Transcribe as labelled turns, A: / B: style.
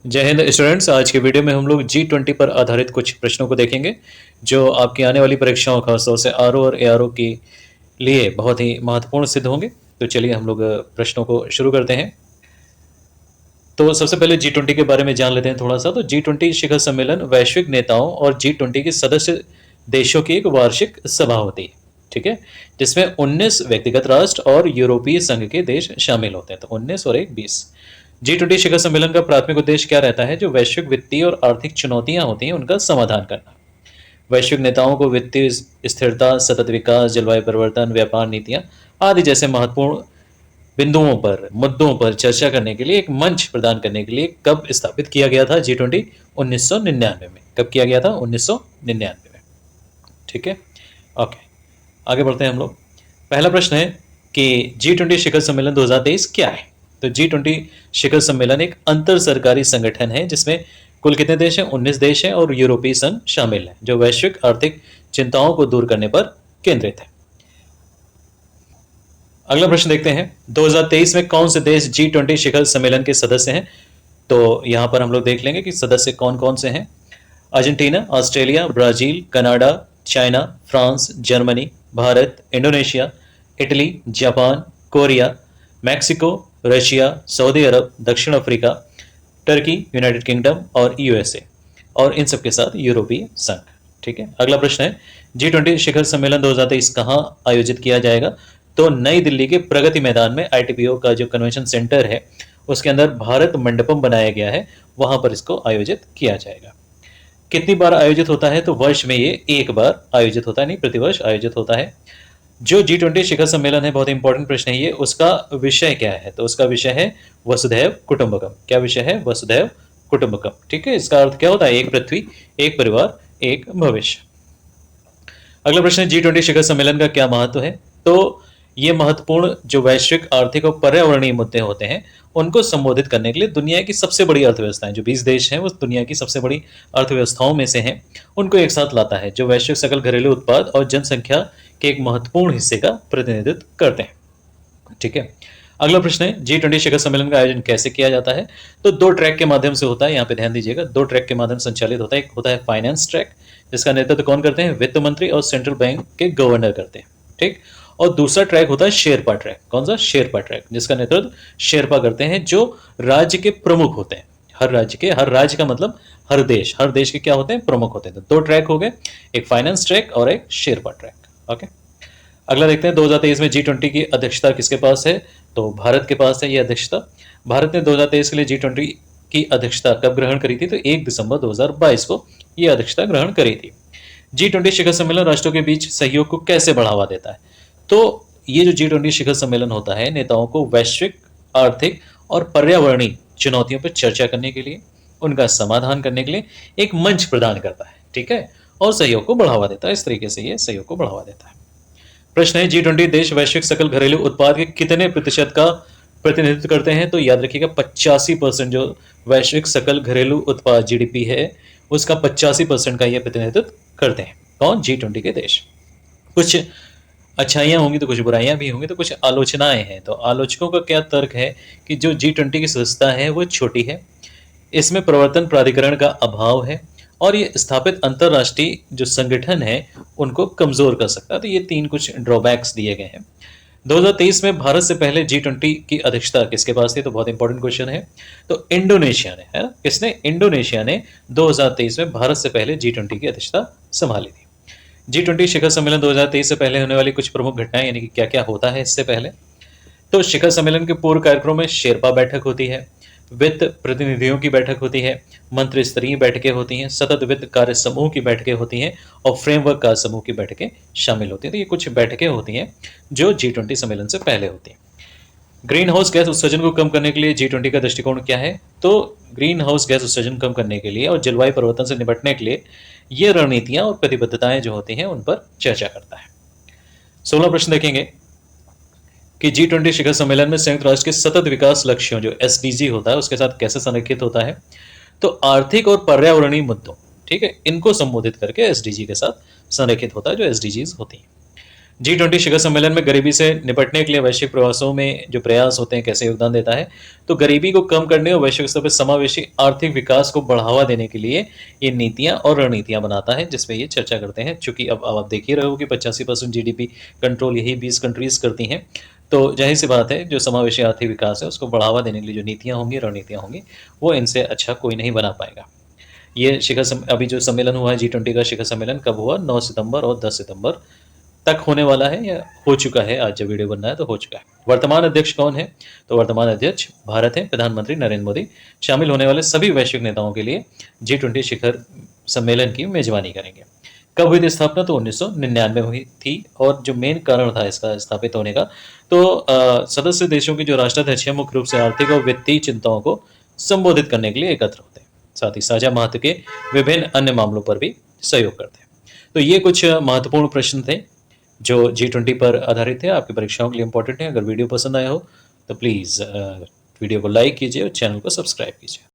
A: जय हिंद स्टूडेंट्स। आज के वीडियो में हम लोग G20 पर आधारित कुछ प्रश्नों को देखेंगे जो आपकी आने वाली परीक्षाओं खासतौर से आरओ और एआरओ के लिए बहुत ही महत्वपूर्ण सिद्ध होंगे। तो चलिए हम लोग प्रश्नों को शुरू करते हैं। तो सबसे पहले G20 के बारे में जान लेते हैं थोड़ा सा। तो G20 शिखर सम्मेलन वैश्विक नेताओं और G20 के सदस्य देशों की एक वार्षिक सभा होती है, ठीक है, जिसमें 19 व्यक्तिगत राष्ट्र और यूरोपीय संघ के देश शामिल होते हैं। तो 19 और 1 20। G20 शिखर सम्मेलन का प्राथमिक उद्देश्य क्या रहता है? जो वैश्विक वित्तीय और आर्थिक चुनौतियां होती हैं उनका समाधान करना। वैश्विक नेताओं को वित्तीय स्थिरता, सतत विकास, जलवायु परिवर्तन, व्यापार नीतियां आदि जैसे महत्वपूर्ण बिंदुओं पर, मुद्दों पर चर्चा करने के लिए एक मंच प्रदान करने के लिए कब स्थापित किया गया था G20? 1999 में। कब किया गया था? 1999 में। ठीक है, ओके, आगे बढ़ते हैं हम लोग। पहला प्रश्न है कि G20 शिखर सम्मेलन 2023 क्या है? तो G20 शिखर सम्मेलन एक अंतर सरकारी संगठन है जिसमें कुल कितने देश हैं? 19 देश हैं और यूरोपीय संघ शामिल है, जो वैश्विक आर्थिक चिंताओं को दूर करने पर केंद्रित है। अगला प्रश्न देखते हैं, 2023 में कौन से देश G20 शिखर सम्मेलन के सदस्य हैं? तो यहां पर हम लोग देख लेंगे कि सदस्य कौन कौन से हैं। Argentina, Australia, Brazil, Canada, China, France, Germany, Bharat, Indonesia, Italy, Japan, Korea, Mexico, Russia, Saudi Arabia, दक्षिण अफ्रीका, टर्की, यूनाइटेड किंगडम और यूएसए, और इन सबके साथ यूरोपीय संघ। ठीक है, अगला प्रश्न है, G20 शिखर सम्मेलन 2023 कहाँ आयोजित किया जाएगा? तो नई दिल्ली के प्रगति मैदान में ITPO का जो कन्वेंशन सेंटर है उसके अंदर भारत मंडपम बनाया गया है, वहां पर इसको आयोजित किया जाएगा। कितनी बार आयोजित होता है? तो वर्ष में ये एक बार आयोजित होता है, नहीं प्रतिवर्ष आयोजित होता है। जो G20 शिखर सम्मेलन है, बहुत इंपॉर्टेंट प्रश्न है ये, उसका विषय क्या है? तो उसका विषय है वसुधैव कुटुंबकम। क्या विषय है? वसुधैव कुटुंबकम। ठीक है, इसका अर्थ क्या होता है? एक पृथ्वी, एक परिवार, एक भविष्य। अगला प्रश्न है, G20 शिखर सम्मेलन का क्या महत्व है? तो ये महत्वपूर्ण जो वैश्विक आर्थिक और पर्यावरणीय मुद्दे होते हैं उनको संबोधित करने के लिए दुनिया की सबसे बड़ी अर्थव्यवस्थाएं, जो 20 देश हैं वो दुनिया की सबसे बड़ी अर्थव्यवस्थाओं में से हैं, उनको एक साथ लाता है, जो वैश्विक सकल घरेलू उत्पाद और जनसंख्या के एक महत्वपूर्ण हिस्से का प्रतिनिधित्व करते हैं। ठीक है, अगला प्रश्न है, G20 शिखर सम्मेलन का आयोजन कैसे किया जाता है? तो 2 ट्रैक के माध्यम से होता है, यहाँ पे ध्यान दीजिएगा, 2 ट्रैक के माध्यम से संचालित होता है। एक होता है फाइनेंस ट्रैक, जिसका नेतृत्व कौन करते हैं? वित्त मंत्री और सेंट्रल बैंक के गवर्नर करते हैं। ठीक, और दूसरा ट्रैक होता है शेरपा ट्रैक। कौन सा? शेरपा ट्रैक, जिसका नेतृत्व शेरपा करते हैं, जो राज्य के प्रमुख होते हैं। हर राज्य का मतलब हर देश के क्या होते हैं? प्रमुख होते हैं। तो 2 ट्रैक हो गए, एक फाइनेंस ट्रैक और एक शेरपा ट्रैक। ओके, अगला देखते हैं, 2023 में G20 की अध्यक्षता किसके पास है? तो भारत के पास है ये अध्यक्षता। भारत ने 2023 के लिए G20 की अध्यक्षता कब ग्रहण करी थी? तो 1 दिसंबर 2022 को ये अध्यक्षता ग्रहण करी थी। G20 शिखर सम्मेलन राष्ट्रों के बीच सहयोग को कैसे बढ़ावा देता है? तो ये जो G20 शिखर सम्मेलन होता है, नेताओं को वैश्विक आर्थिक और पर्यावरणीय चुनौतियों पर चर्चा करने के लिए, उनका समाधान करने के लिए एक मंच प्रदान करता है। ठीक है, और सहयोग को बढ़ावा देता है। इस तरीके से ये सहयोग को बढ़ावा देता है। प्रश्न है, G20 देश वैश्विक सकल घरेलू उत्पाद के कितने प्रतिशत का प्रतिनिधित्व करते हैं? तो याद रखिएगा 85% जो वैश्विक सकल घरेलू उत्पाद GDP है उसका 85% का ये प्रतिनिधित्व करते हैं। कौन? G20 के देश। कुछ अच्छाइयाँ होंगी तो कुछ बुराइयां भी होंगी, तो कुछ आलोचनाएं हैं। तो आलोचकों का क्या तर्क है कि जो G20 की सदस्यता है वो छोटी है, इसमें प्रवर्तन प्राधिकरण का अभाव है और ये स्थापित अंतरराष्ट्रीय जो संगठन है उनको कमजोर कर सकता है। तो ये 3 कुछ ड्रॉबैक्स दिए गए हैं। 2023 में भारत से पहले G20 की अध्यक्षता किसके पास थी? तो बहुत इंपॉर्टेंट क्वेश्चन है। तो इंडोनेशिया ने, है ना, किसने? इंडोनेशिया ने 2023 में भारत से पहले G20 की अध्यक्षता संभाली थी। G20 शिखर सम्मेलन 2023 से पहले होने वाली कुछ प्रमुख घटनाएं, यानी कि क्या क्या होता है इससे पहले। तो शिखर सम्मेलन के पूर्व कार्यक्रमों में शेरपा बैठक होती है, वित्त प्रतिनिधियों की बैठक होती है, मंत्री स्तरीय बैठकें होती हैं, सतत वित्त कार्य समूह की बैठकें होती हैं और फ्रेमवर्क कार्य समूह की बैठकें शामिल होती हैं। तो ये कुछ बैठकें होती हैं जो G20 सम्मेलन से पहले होती हैं। ग्रीन हाउस गैस उत्सर्जन को कम करने के लिए G20 का दृष्टिकोण क्या है? तो ग्रीन हाउस गैस उत्सर्जन कम करने के लिए और जलवायु परिवर्तन से निपटने के लिए ये रणनीतियां और प्रतिबद्धताएं जो होती हैं उन पर चर्चा करता है। 16 प्रश्न देखेंगे कि G20 शिखर सम्मेलन में संयुक्त राष्ट्र के सतत विकास लक्ष्यों, जो SDG होता है, उसके साथ कैसे संरेखित होता है? तो आर्थिक और पर्यावरणीय मुद्दों, ठीक है, इनको संबोधित करके SDG के साथ संरेखित होता है, जो SDGs होती हैं। G20 शिखर सम्मेलन में गरीबी से निपटने के लिए वैश्विक प्रयासों में जो प्रयास होते हैं कैसे योगदान देता है, तो गरीबी को कम करने और वैश्विक स्तर पर समावेशी आर्थिक विकास को बढ़ावा देने के लिए ये नीतियां और रणनीतियां बनाता है, जिसमें ये चर्चा करते हैं। चूंकि अब आप देख ही रहे हो कि 85% जीडीपी कंट्रोल यही 20 कंट्रीज करती हैं, तो जाहिर सी बात है जो समावेशी आर्थिक विकास है उसको बढ़ावा देने के लिए जो नीतियां होंगी, रणनीतियां होंगी, वो इनसे अच्छा कोई नहीं बना पाएगा। ये अभी जो सम्मेलन हुआ है G20 का शिखर सम्मेलन कब हुआ? 9 सितंबर और 10 सितंबर तक होने वाला है या हो चुका है। आज जब वीडियो बन रहा है तो हो चुका है। वर्तमान अध्यक्ष कौन है? तो वर्तमान अध्यक्ष भारत है, प्रधानमंत्री नरेंद्र मोदी शामिल होने वाले सभी वैश्विक नेताओं के लिए G20 शिखर सम्मेलन की मेजबानी करेंगे। कब हुई थी स्थापना? तो 1999 में हुई थी। और जो मेन कारण था इसका स्थापित होने का, तो सदस्य देशों के जो राष्ट्राध्यक्ष हैं मुख्य रूप से आर्थिक और वित्तीय चिंताओं को संबोधित करने के लिए एकत्र होते हैं, साथ ही साझा महत्व के विभिन्न अन्य मामलों पर भी सहयोग करते हैं। तो ये कुछ महत्वपूर्ण प्रश्न थे जो G20 पर आधारित है, आपकी परीक्षाओं के लिए इंपॉर्टेंट है। अगर वीडियो पसंद आया हो तो प्लीज़ वीडियो को लाइक कीजिए और चैनल को सब्सक्राइब कीजिए।